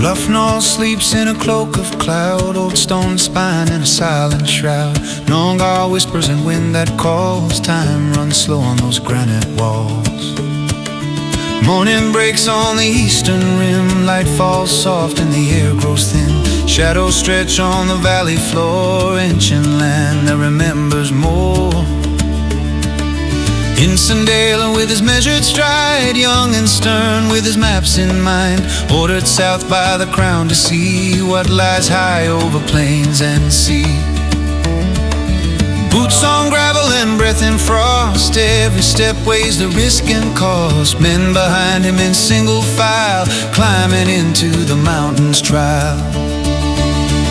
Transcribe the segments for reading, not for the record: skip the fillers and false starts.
Bluff Knoll sleeps in a cloak of cloud, old stone spine in a silent shroud. Nongar whispers and wind that calls, time runs slow on those granite walls. Morning breaks on the eastern rim, light falls soft and the air grows thin. Shadows stretch on the valley floor, ancient land that remembers more. Ensign with his measured stride, young and stern with his maps in mind, ordered south by the crown to see what lies high over plains and sea. Boots on gravel and breath in frost, every step weighs the risk and cost. Men behind him in single file, climbing into the mountain's trial.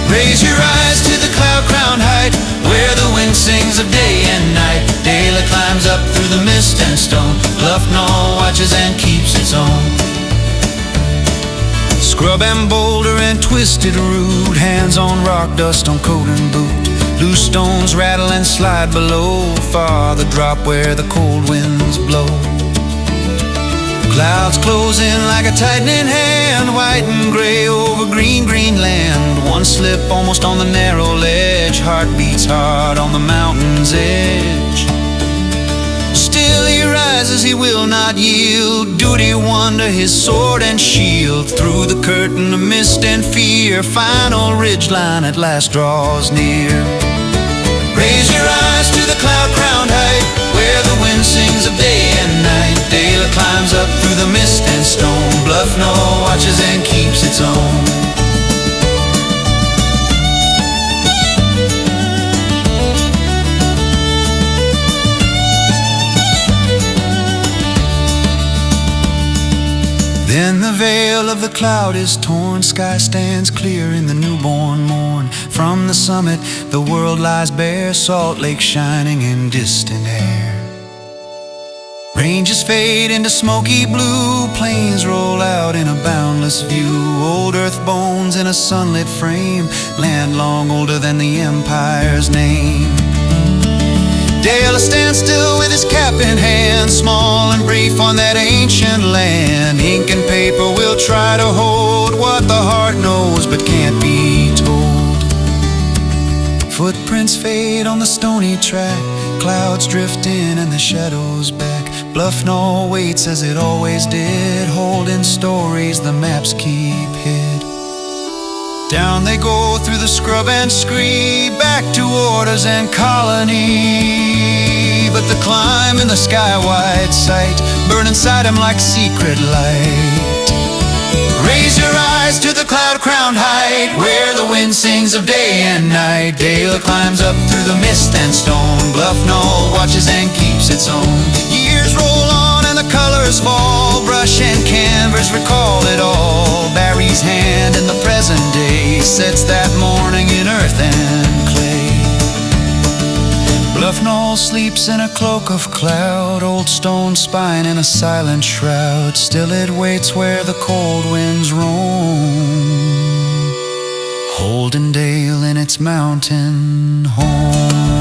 Raise your eyes to the cloud-crowned height, where the wind sings of day and night. Daylight climbs up through the mist and stone, Bluff Knoll watches and keeps its own. Scrub and boulder and twisted root, hands on rock, dust on coat and boot. Loose stones rattle and slide below, far the drop where the cold winds blow. Clouds close in like a tightening hand, white and gray over green, green land. One slip almost on the narrow ledge, heart beats hard on the mountain's edge. Still he rises, he will not yield, duty won to his sword and shield. Through the curtain of mist and fear, final ridgeline at last draws near. Raise your eyes to the cloud-crowned height, where the wind sings of day and night. Daylight climbs up through the mist and stone, Bluff Knoll watches and keeps its own. Then the veil of the cloud is torn, sky stands clear in the newborn morn. From the summit the world lies bare, Salt Lake shining in distant air. Ranges fade into smoky blue, plains roll out in a boundless view. Old earth bones in a sunlit frame, land long older than the empire's name. Dale stands still with his cap in hand, small and brief on that ancient land. Ink and paper will try to hold what the heart knows but can't be told. Footprints fade on the stony track, clouds drift in and the shadows back. Bluff Knoll waits as it always did, holding stories the maps keep hid. Down they go through the scrub and scree, back to orders and colony. But the climb in the sky-wide sight burn inside him like secret light. Raise your eyes to the cloud-crowned height, where the wind sings of day and night. Daylight climbs up through the mist and stone, Bluff Knoll watches and keeps its own. Years roll on and the colors fall, brush and canvas recall it all. Barry's hand in the present day sets that morning in earth and clay. Bluff Knoll sleeps in a cloak of cloud, old stone spine in a silent shroud. Still it waits where the cold winds roam, holding Dale in its mountain home.